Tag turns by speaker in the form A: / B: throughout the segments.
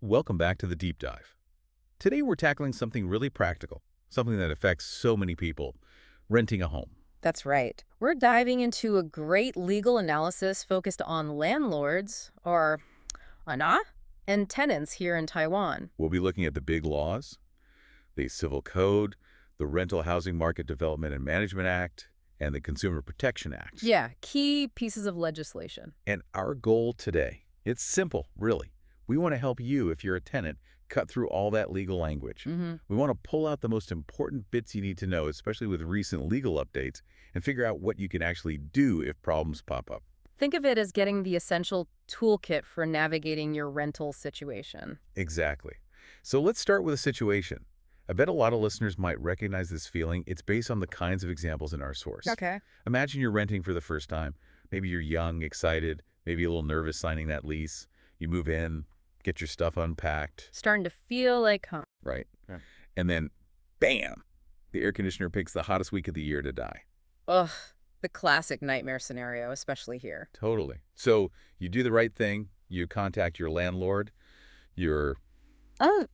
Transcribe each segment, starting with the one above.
A: Welcome back to the deep dive. Today we're tackling something really practical, something that affects so many people, renting a home.
B: That's right. We're diving into a great legal analysis focused on landlords, or ana, and tenants here in Taiwan.
A: We'll be looking at the big laws, the Civil Code, the Rental Housing Market Development and Management Act, and the Consumer Protection Acts.
B: Yeah, key pieces of legislation.
A: And our goal today, it's simple, really. We want to help you, if you're a tenant, cut through all that legal language. We want to pull out the most important bits you need to know, especially with recent legal updates, and figure out what you can actually do if problems pop up.
B: Think of it as getting the essential toolkit for navigating your rental situation.
A: Exactly. So let's start with a situation. I bet a lot of listeners might recognize this feeling. It's based on the kinds of examples in our source.
B: Okay.
A: Imagine you're renting for the first time. Maybe you're young, excited, maybe a little nervous signing that lease. You move in, get your stuff unpacked,
B: Starting to feel like home.
A: right? Yeah. And then, bam, the air conditioner picks the hottest week of the year to die.
B: Ugh, the classic nightmare scenario, especially here.
A: Totally. So you do the right thing. You contact your landlord. You're,
B: Oh,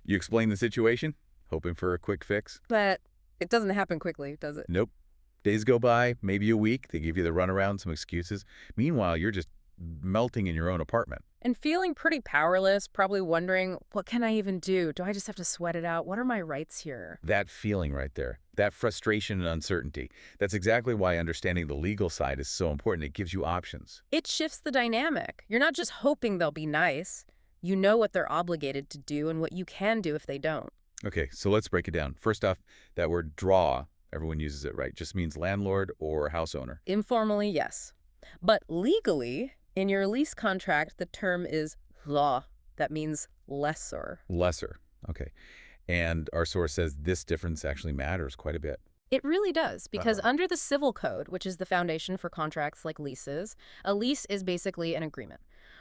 A: you explain the situation, hoping for a quick fix.
B: but it doesn't happen quickly, does it?
A: Nope. Days go by, maybe a week. They give you the runaround, some excuses. Meanwhile, you're just melting in your own apartment.
B: And feeling pretty powerless, probably wondering, what can I even do? Do I just have to sweat it out? What are my rights here?
A: That feeling right there, that frustration and uncertainty, that's exactly why understanding the legal side is so important. It gives you options.
B: It shifts the dynamic. You're not just hoping they'll be nice. You know what they're obligated to do and what you can do if they don't.
A: Okay, so let's break it down. First off, that word draw, everyone uses it, right? Just means landlord or house owner.
B: Informally, yes. But legally, in your lease contract, the term is law. That means lessor.
A: Lesser. Okay. And our source says this difference actually matters quite a bit.
B: It really does, because
A: Uh-oh.
B: under the Civil Code, which is the foundation for contracts like leases, a lease is basically an agreement.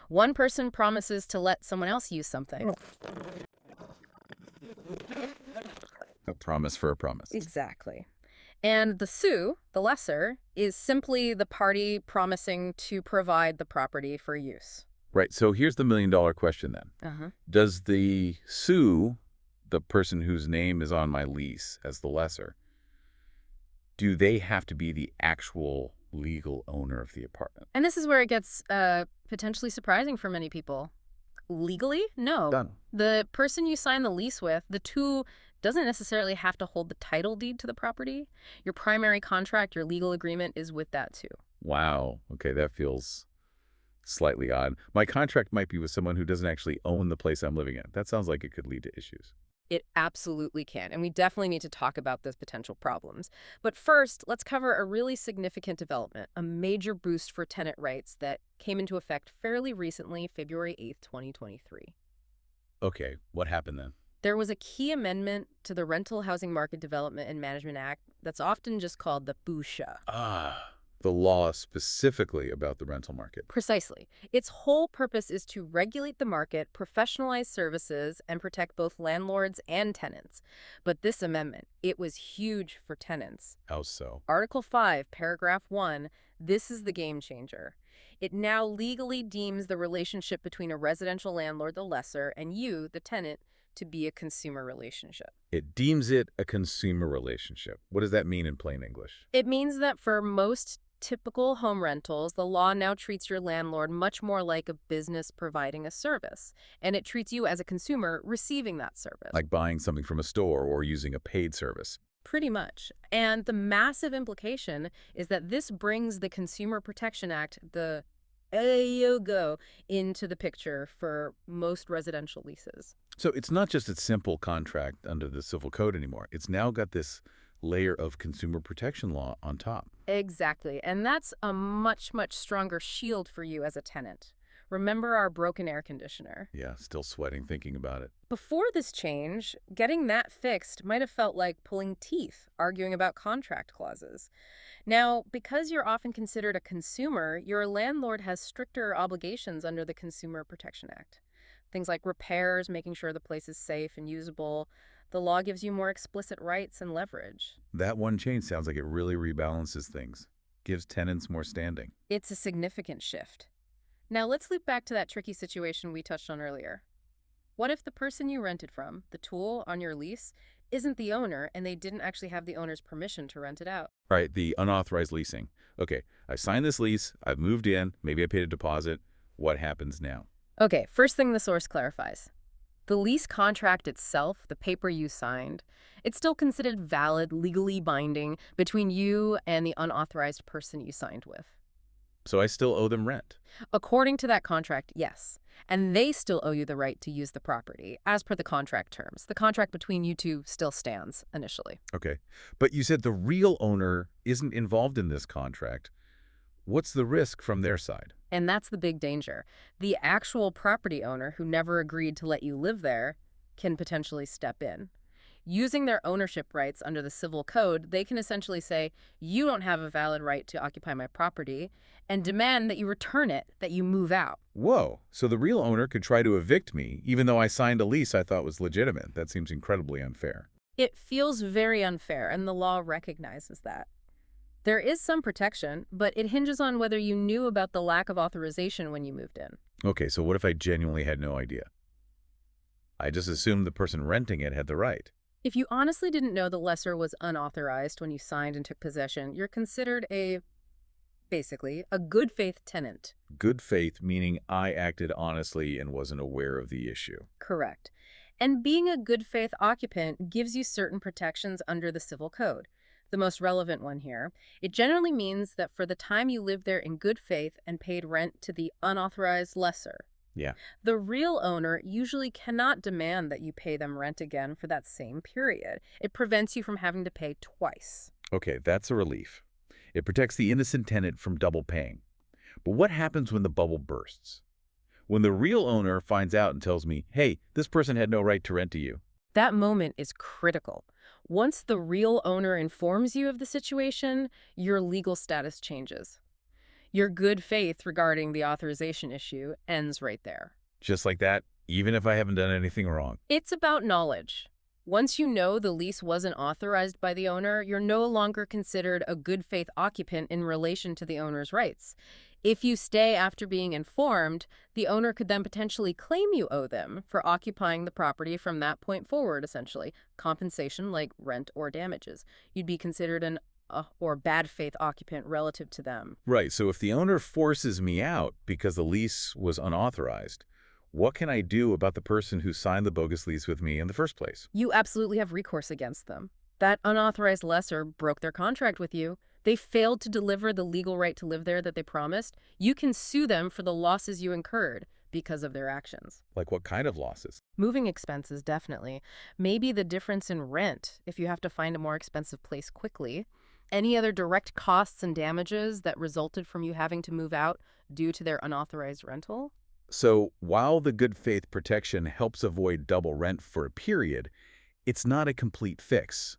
B: One person promises to let someone else use something.
A: A promise for a promise.
B: Exactly. And the sue, the lessor, is simply the party promising to provide the property for use.
A: Right. So here's the million-dollar question then.
B: Uh-huh.
A: Does the sue, the person whose name is on my lease as the lessor, do they have to be the actual legal owner of the apartment?
B: And this is where it gets potentially surprising for many people. Legally, no.
A: Done.
B: The person you sign the lease with, the two, doesn't necessarily have to hold the title deed to the property. Your primary contract, your legal agreement, is with that too.
A: Wow. Okay, that feels slightly odd. My contract might be with someone who doesn't actually own the place I'm living in. That sounds like it could lead to issues.
B: It absolutely can, and we definitely need to talk about those potential problems. But first, let's cover a really significant development, a major boost for tenant rights that came into effect fairly recently, February 8th, 2023.
A: Okay, what happened then?
B: There was a key amendment to the Rental Housing Market Development and Management Act that's often just called the BUSHA.
A: Ah, the law specifically about the rental market.
B: Precisely. Its whole purpose is to regulate the market, professionalize services, and protect both landlords and tenants. But this amendment, it was huge for tenants.
A: How so?
B: Article 5, Paragraph 1, this is the game changer. It now legally deems the relationship between a residential landlord, the lessor, and you, the tenant, to be a consumer relationship.
A: It deems it a consumer relationship. What does that mean in plain English?
B: It means that for most typical home rentals, the law now treats your landlord much more like a business providing a service, and it treats you as a consumer receiving that service.
A: Like buying something from a store or using a paid service.
B: Pretty much. And the massive implication is that this brings the Consumer Protection Act, the AYOGO, into the picture for most residential leases.
A: So it's not just a simple contract under the Civil Code anymore. It's now got this layer of consumer protection law on top.
B: Exactly. And that's a much, much stronger shield for you as a tenant. Remember our broken air conditioner.
A: Yeah, still sweating thinking about it.
B: Before this change, getting that fixed might have felt like pulling teeth, arguing about contract clauses. Now, because you're often considered a consumer, your landlord has stricter obligations under the Consumer Protection Act. Things like repairs, making sure the place is safe and usable. The law gives you more explicit rights and leverage.
A: That one change sounds like it really rebalances things, gives tenants more standing.
B: It's a significant shift. Now let's loop back to that tricky situation we touched on earlier. What if the person you rented from, the tool on your lease, isn't the owner and they didn't actually have the owner's permission to rent it out?
A: Right, the unauthorized leasing. Okay, I signed this lease, I've moved in, maybe I paid a deposit. What happens now?
B: Okay, first thing the source clarifies. The lease contract itself, the paper you signed, it's still considered valid, legally binding between you and the unauthorized person you signed with.
A: So I still owe them rent.
B: According to that contract, yes. And they still owe you the right to use the property, as per the contract terms. The contract between you two still stands initially.
A: Okay, but you said the real owner isn't involved in this contract. What's the risk from their side?
B: And that's the big danger. The actual property owner who never agreed to let you live there can potentially step in. Using their ownership rights under the civil code, they can essentially say, you don't have a valid right to occupy my property, and demand that you return it, that you move out.
A: Whoa, so the real owner could try to evict me, even though I signed a lease I thought was legitimate. That seems incredibly unfair.
B: It feels very unfair, and the law recognizes that. There is some protection, but it hinges on whether you knew about the lack of authorization when you moved in.
A: Okay, so what if I genuinely had no idea? I just assumed the person renting it had the right.
B: If you honestly didn't know the lessor was unauthorized when you signed and took possession, you're considered basically, a good faith tenant.
A: Good faith, meaning I acted honestly and wasn't aware of the issue.
B: Correct. And being a good faith occupant gives you certain protections under the civil code. The most relevant one here, it generally means that for the time you lived there in good faith and paid rent to the unauthorized lessor,
A: Yeah.
B: the real owner usually cannot demand that you pay them rent again for that same period. It prevents you from having to pay twice.
A: Okay, that's a relief. It protects the innocent tenant from double paying. But what happens when the bubble bursts? When the real owner finds out and tells me, hey, this person had no right to rent to you.
B: That moment is critical. Once the real owner informs you of the situation, your legal status changes. Your good faith regarding the authorization issue ends right there.
A: Just like that, even if I haven't done anything wrong.
B: It's about knowledge. Once you know the lease wasn't authorized by the owner, you're no longer considered a good faith occupant in relation to the owner's rights. If you stay after being informed, the owner could then potentially claim you owe them for occupying the property from that point forward, essentially. Compensation like rent or damages. You'd be considered an or bad faith occupant relative to them.
A: Right, so if the owner forces me out because the lease was unauthorized, what can I do about the person who signed the bogus lease with me in the first place?
B: You absolutely have recourse against them. That unauthorized lessor broke their contract with you. They failed to deliver the legal right to live there that they promised. You can sue them for the losses you incurred because of their actions.
A: Like what kind of losses?
B: Moving expenses, definitely. Maybe the difference in rent, if you have to find a more expensive place quickly. Any other direct costs and damages that resulted from you having to move out due to their unauthorized rental?
A: So while the good faith protection helps avoid double rent for a period, it's not a complete fix.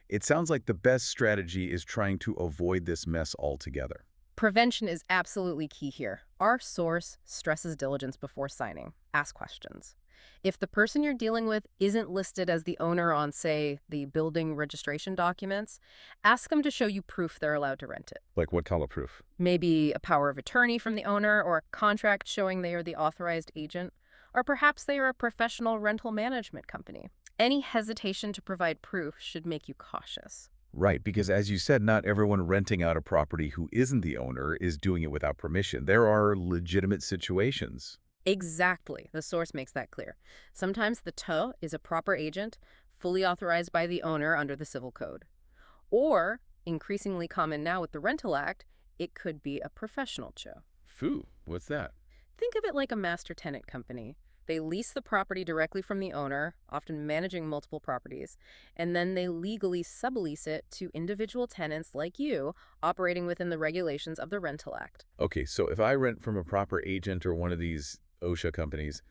A: It sounds like the best strategy is trying to avoid this mess altogether.
B: Prevention is absolutely key here. Our source stresses diligence before signing. Ask questions. If the person you're dealing with isn't listed as the owner on, say, the building registration documents, ask them to show you proof they're allowed to rent it.
A: Like what kind of proof?
B: Maybe a power of attorney from the owner or a contract showing they are the authorized agent, or perhaps they are a professional rental management company. Any hesitation to provide proof should make you cautious.
A: Right, because as you said, not everyone renting out a property who isn't the owner is doing it without permission. There are legitimate situations.
B: Exactly. The source makes that clear. Sometimes the TO is a proper agent, fully authorized by the owner under the Civil Code. Or, increasingly common now with the Rental Act, it could be a professional CHO.
A: Phoo, what's that?
B: Think of it like a master tenant company. They lease the property directly from the owner, often managing multiple properties, and then they legally sublease it to individual tenants like you, operating within the regulations of the Rental Act.
A: Okay, so if I rent from a proper agent or one of these OSHA companies,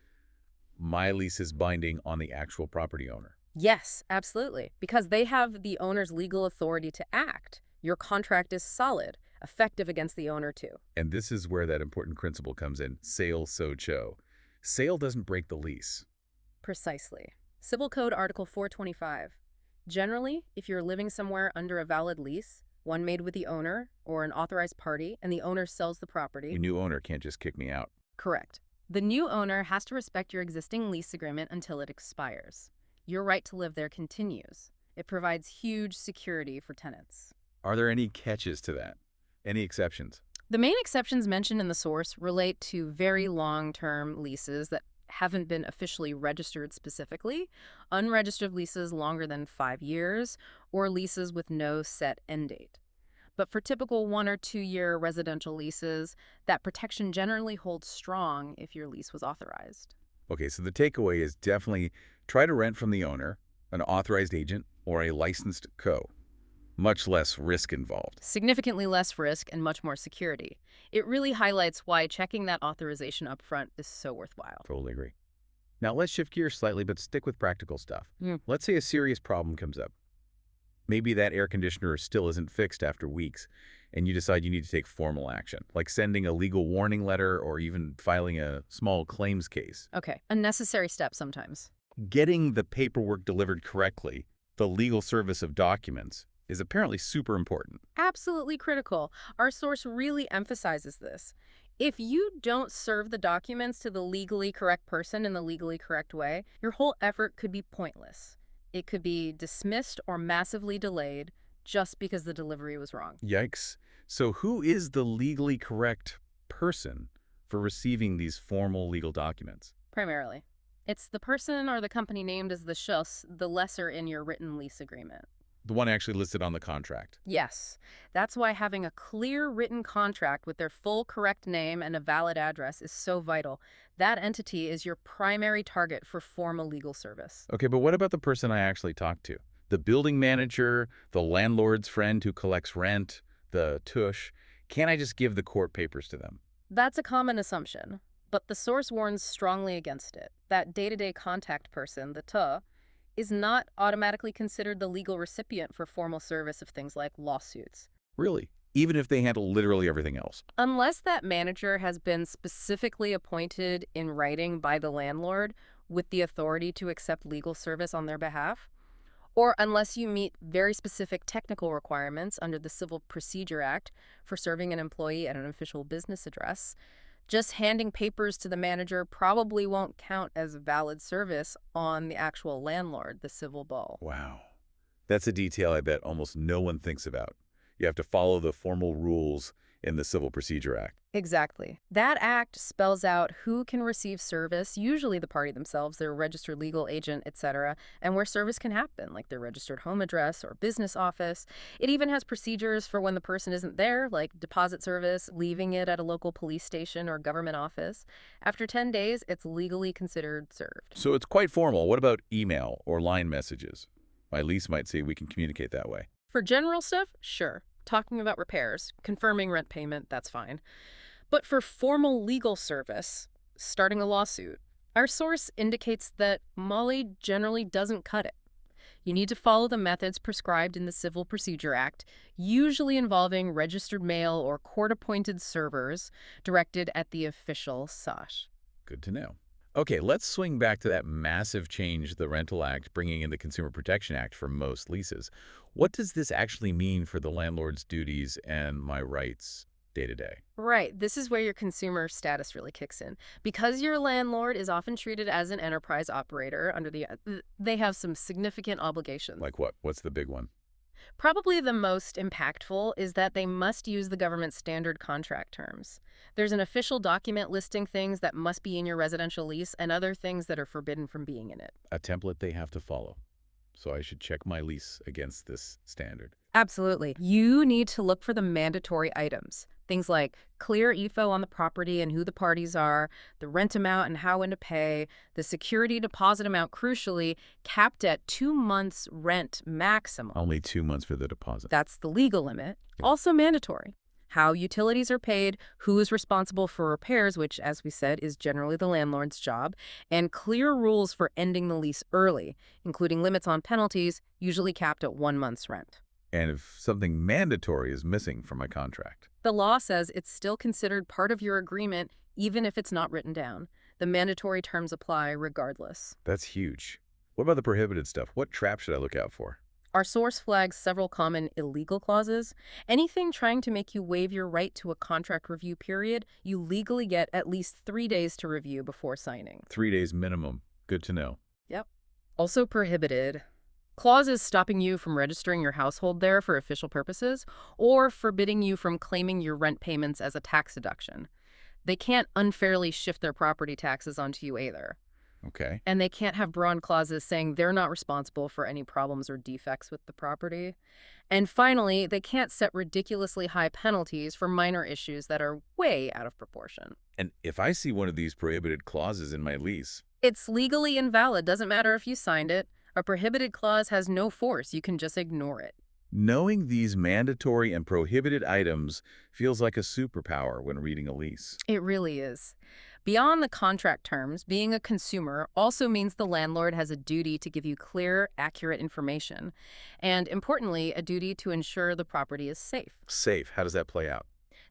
A: my lease is binding on the actual property owner.
B: Yes, absolutely, because they have the owner's legal authority to act. Your contract is solid, effective against the owner too.
A: And this is where that important principle comes in, sale so cho. Sale doesn't break the lease.
B: Precisely. Civil Code Article 425. Generally, if you're living somewhere under a valid lease, one made with the owner or an authorized party, and the owner sells the property.
A: A new owner can't just kick me out.
B: Correct. The new owner has to respect your existing lease agreement until it expires. Your right to live there continues. It provides huge security for tenants.
A: Are there any catches to that? Any exceptions?
B: The main exceptions mentioned in the source relate to very long-term leases that haven't been officially registered specifically, unregistered leases longer than 5 years, or leases with no set end date. But for typical 1 or 2 year residential leases, that protection generally holds strong if your lease was authorized.
A: Okay, so the takeaway is definitely try to rent from the owner, an authorized agent, or a licensed co. Much less risk involved.
B: Significantly less risk and much more security. It really highlights why checking that authorization up front is so worthwhile.
A: Totally agree. Now let's shift gears slightly, but stick with practical stuff. Let's say a serious problem comes up. Maybe that air conditioner still isn't fixed after weeks, and you decide you need to take formal action, like sending a legal warning letter or even filing a small claims case.
B: Okay, a necessary step sometimes.
A: Getting the paperwork delivered correctly, the legal service of documents, is apparently super important.
B: Absolutely critical. Our source really emphasizes this. If you don't serve the documents to the legally correct person in the legally correct way, your whole effort could be pointless. It could be dismissed or massively delayed just because the delivery was wrong.
A: Yikes. So who is the legally correct person for receiving these formal legal documents?
B: Primarily, it's the person or the company named as the shus, the lesser in your written lease agreement.
A: The one actually listed on the contract.
B: Yes, that's why having a clear written contract with their full correct name and a valid address is so vital. That entity is your primary target for formal legal service.
A: Okay, but what about the person I actually talked to? The building manager, the landlord's friend who collects rent, the tush. Can't I just give the court papers to them?
B: That's a common assumption, but the source warns strongly against it. That day-to-day contact person, the tuh, is not automatically considered the legal recipient for formal service of things like lawsuits.
A: Really? Even if they handle literally everything else?
B: Unless that manager has been specifically appointed in writing by the landlord with the authority to accept legal service on their behalf, or unless you meet very specific technical requirements under the Civil Procedure Act for serving an employee at an official business address, just handing papers to the manager probably won't count as valid service on the actual landlord, the civil bull.
A: Wow. That's a detail I bet almost no one thinks about. You have to follow the formal rules in the Civil Procedure Act.
B: Exactly. That act spells out who can receive service, usually the party themselves, their registered legal agent, etc., and where service can happen, like their registered home address or business office. It even has procedures for when the person isn't there, like deposit service, leaving it at a local police station or government office. After 10 days, it's legally considered served.
A: So it's quite formal. What about email or line messages? My lease might say we can communicate that way.
B: For general stuff, sure. Talking about repairs, confirming rent payment, that's fine. But for formal legal service, starting a lawsuit, our source indicates that Molly generally doesn't cut it. You need to follow the methods prescribed in the Civil Procedure Act, usually involving registered mail or court-appointed servers directed at the official SOSH.
A: Good to know. Okay, let's swing back to that massive change the Rental Act bringing in the Consumer Protection Act for most leases. What does this actually mean for the landlord's duties and my rights day to day?
B: Right. This is where your consumer status really kicks in. Because your landlord is often treated as an enterprise operator under they have some significant obligations.
A: Like what? What's the big one?
B: Probably the most impactful is that they must use the government's standard contract terms. There's an official document listing things that must be in your residential lease and other things that are forbidden from being in it.
A: A template they have to follow. So I should check my lease against this standard.
B: Absolutely. You need to look for the mandatory items. Things like clear info on the property and who the parties are, the rent amount and how when to pay, the security deposit amount, crucially, capped at 2 months' rent maximum.
A: Only 2 months for the deposit.
B: That's the legal limit.
A: Yeah.
B: Also mandatory. How utilities are paid, who is responsible for repairs, which, as we said, is generally the landlord's job, and clear rules for ending the lease early, including limits on penalties, usually capped at 1 month's rent.
A: And if something mandatory is missing from my contract?
B: The law says it's still considered part of your agreement, even if it's not written down. The mandatory terms apply regardless.
A: That's huge. What about the prohibited stuff? What trap should I look out for?
B: Our source flags several common illegal clauses. Anything trying to make you waive your right to a contract review period, you legally get at least 3 days to review before signing.
A: 3 days minimum. Good to know.
B: Yep. Also prohibited. Clauses stopping you from registering your household there for official purposes or forbidding you from claiming your rent payments as a tax deduction. They can't unfairly shift their property taxes onto you either.
A: Okay.
B: And they can't have broad clauses saying they're not responsible for any problems or defects with the property. And finally, they can't set ridiculously high penalties for minor issues that are way out of proportion.
A: And if I see one of these prohibited clauses in my lease,
B: It's legally invalid, doesn't matter if you signed it. A prohibited clause has no force, you can just ignore it.
A: knowing these mandatory and prohibited items feels like a superpower when reading a lease.
B: It really is. Beyond the contract terms, being a consumer also means the landlord has a duty to give you clear, accurate information, and importantly, a duty to ensure the property is safe.
A: Safe, how does that play out?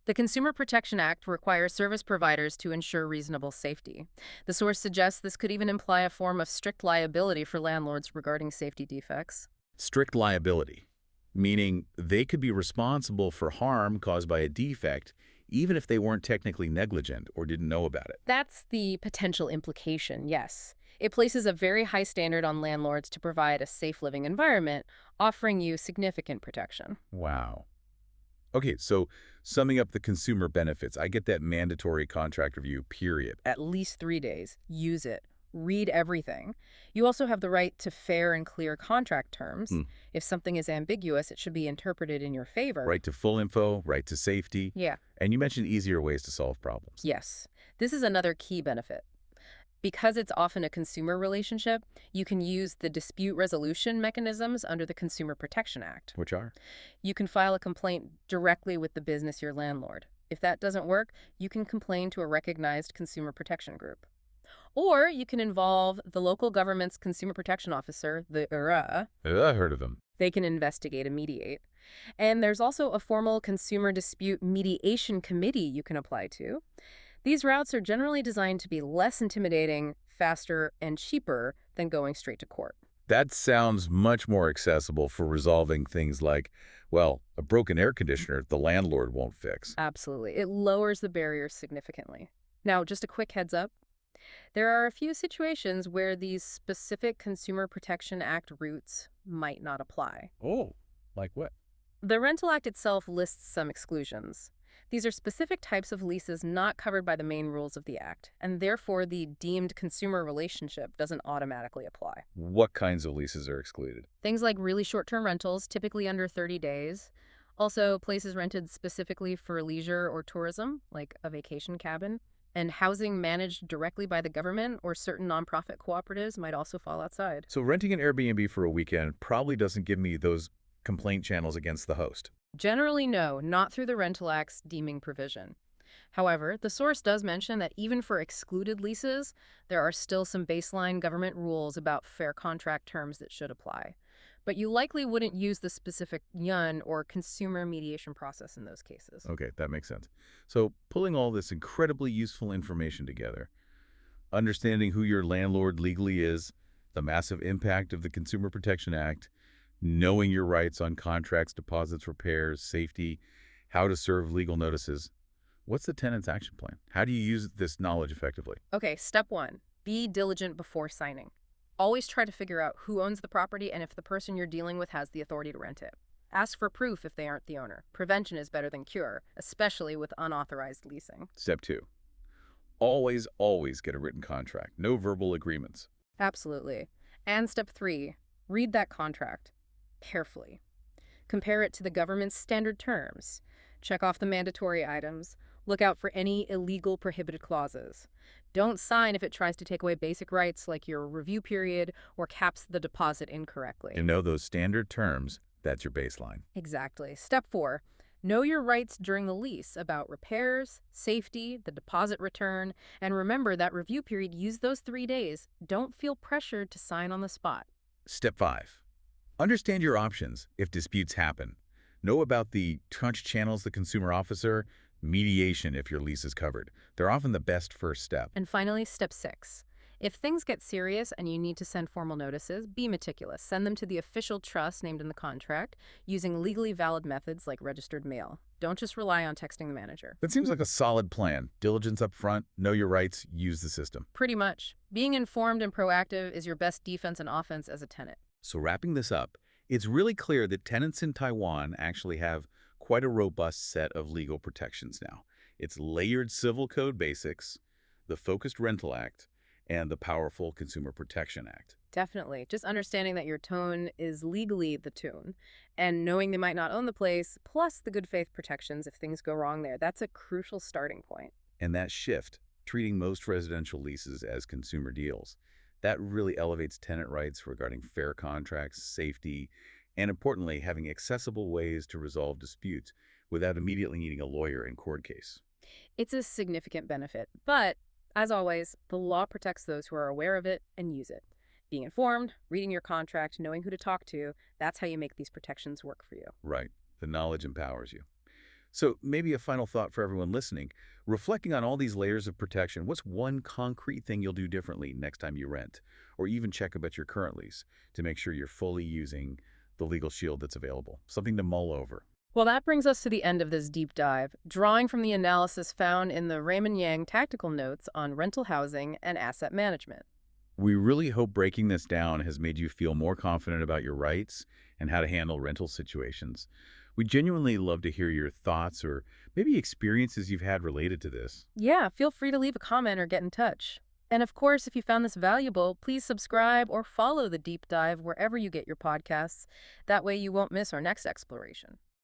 B: The Consumer Protection Act requires service providers to ensure reasonable safety. The source suggests this could even imply a form of strict liability for landlords regarding safety defects.
A: Strict liability, meaning they could be responsible for harm caused by a defect even if they weren't technically negligent or didn't know about it.
B: That's the potential implication, yes. It places a very high standard on landlords to provide a safe living environment, offering you significant protection.
A: Wow. Okay, so summing up the consumer benefits, I get that mandatory contract review, period.
B: At least 3 days. Use it. Read everything. You also have the right to fair and clear contract terms.
A: Hmm.
B: If something is ambiguous, it should be interpreted in your favor.
A: Right to full info, right to safety.
B: Yeah.
A: And you mentioned easier ways to solve problems.
B: Yes. This is another key benefit. Because it's often a consumer relationship, you can use the dispute resolution mechanisms under the Consumer Protection Act.
A: Which are?
B: You can file a complaint directly with the business your landlord. If that doesn't work, you can complain to a recognized consumer protection group. Or you can involve the local government's consumer protection officer, the IRA.
A: I heard of them.
B: They can investigate and mediate. And there's also a formal consumer dispute mediation committee you can apply to. These routes are generally designed to be less intimidating, faster, and cheaper than going straight to court.
A: That sounds much more accessible for resolving things like, well, a broken air conditioner the landlord won't fix.
B: Absolutely. It lowers the barriers significantly. Now, just a quick heads up. There are a few situations where these specific Consumer Protection Act routes might not apply.
A: Oh, like what?
B: The Rental Act itself lists some exclusions. These are specific types of leases not covered by the main rules of the Act, and therefore the deemed consumer relationship doesn't automatically apply.
A: What kinds of leases are excluded?
B: Things like really short-term rentals, typically under 30 days. Also, places rented specifically for leisure or tourism, like a vacation cabin. And housing managed directly by the government or certain nonprofit cooperatives might also fall outside.
A: So renting an Airbnb for a weekend probably doesn't give me those complaint channels against the host.
B: Generally, no, not through the Rental Act's deeming provision. However, the source does mention that even for excluded leases, there are still some baseline government rules about fair contract terms that should apply. But you likely wouldn't use the specific YUN or consumer mediation process in those cases.
A: Okay, that makes sense. So pulling all this incredibly useful information together, understanding who your landlord legally is, the massive impact of the Consumer Protection Act, knowing your rights on contracts, deposits, repairs, safety, how to serve legal notices. What's the tenant's action plan? How do you use this knowledge effectively?
B: Okay, step 1, be diligent before signing. Always try to figure out who owns the property and if the person you're dealing with has the authority to rent it. Ask for proof if they aren't the owner. Prevention is better than cure, especially with unauthorized leasing.
A: Step 2, always get a written contract. No verbal agreements.
B: Absolutely. And step 3, read that contract carefully. Compare it to the government's standard terms. Check off the mandatory items. Look out for any illegal prohibited clauses. Don't sign if it tries to take away basic rights like your review period or caps the deposit incorrectly.
A: You know those standard terms, that's your baseline.
B: Exactly. Step 4, know your rights during the lease about repairs, safety, the deposit return, and remember that review period, use those 3 days. Don't feel pressured to sign on the spot.
A: Step 5, understand your options if disputes happen. Know about the touch channels the consumer officer, mediation if your lease is covered. They're often the best first step.
B: And finally, step 6, If things get serious and you need to send formal notices, be meticulous. Send them to the official trust named in the contract using legally valid methods like registered mail. Don't just rely on texting the manager.
A: That seems like a solid plan. Diligence up front, know your rights, use the system.
B: Pretty much. Being informed and proactive is your best defense and offense as a tenant.
A: So wrapping this up, it's really clear that tenants in Taiwan actually have quite a robust set of legal protections now. It's layered civil code basics, the Focused Rental Act, and the powerful Consumer Protection Act.
B: Definitely. Just understanding that your tone is legally the tune and knowing they might not own the place, plus the good faith protections if things go wrong there. That's a crucial starting point.
A: And that shift, treating most residential leases as consumer deals, that really elevates tenant rights regarding fair contracts, safety, and importantly, having accessible ways to resolve disputes without immediately needing a lawyer in court case.
B: It's a significant benefit, but as always, the law protects those who are aware of it and use it. Being informed, reading your contract, knowing who to talk to, that's how you make these protections work for you.
A: Right. The knowledge empowers you. So maybe a final thought for everyone listening. Reflecting on all these layers of protection, what's one concrete thing you'll do differently next time you rent, or even check about your current lease to make sure you're fully using the legal shield that's available? Something to mull over.
B: Well, that brings us to the end of this deep dive, drawing from the analysis found in the Raymond Yang Tactical Notes on Rental Housing and Asset Management.
A: We really hope breaking this down has made you feel more confident about your rights and how to handle rental situations. We genuinely love to hear your thoughts or maybe experiences you've had related to this.
B: Yeah, feel free to leave a comment or get in touch. And of course, if you found this valuable, please subscribe or follow the deep dive wherever you get your podcasts. That way you won't miss our next exploration.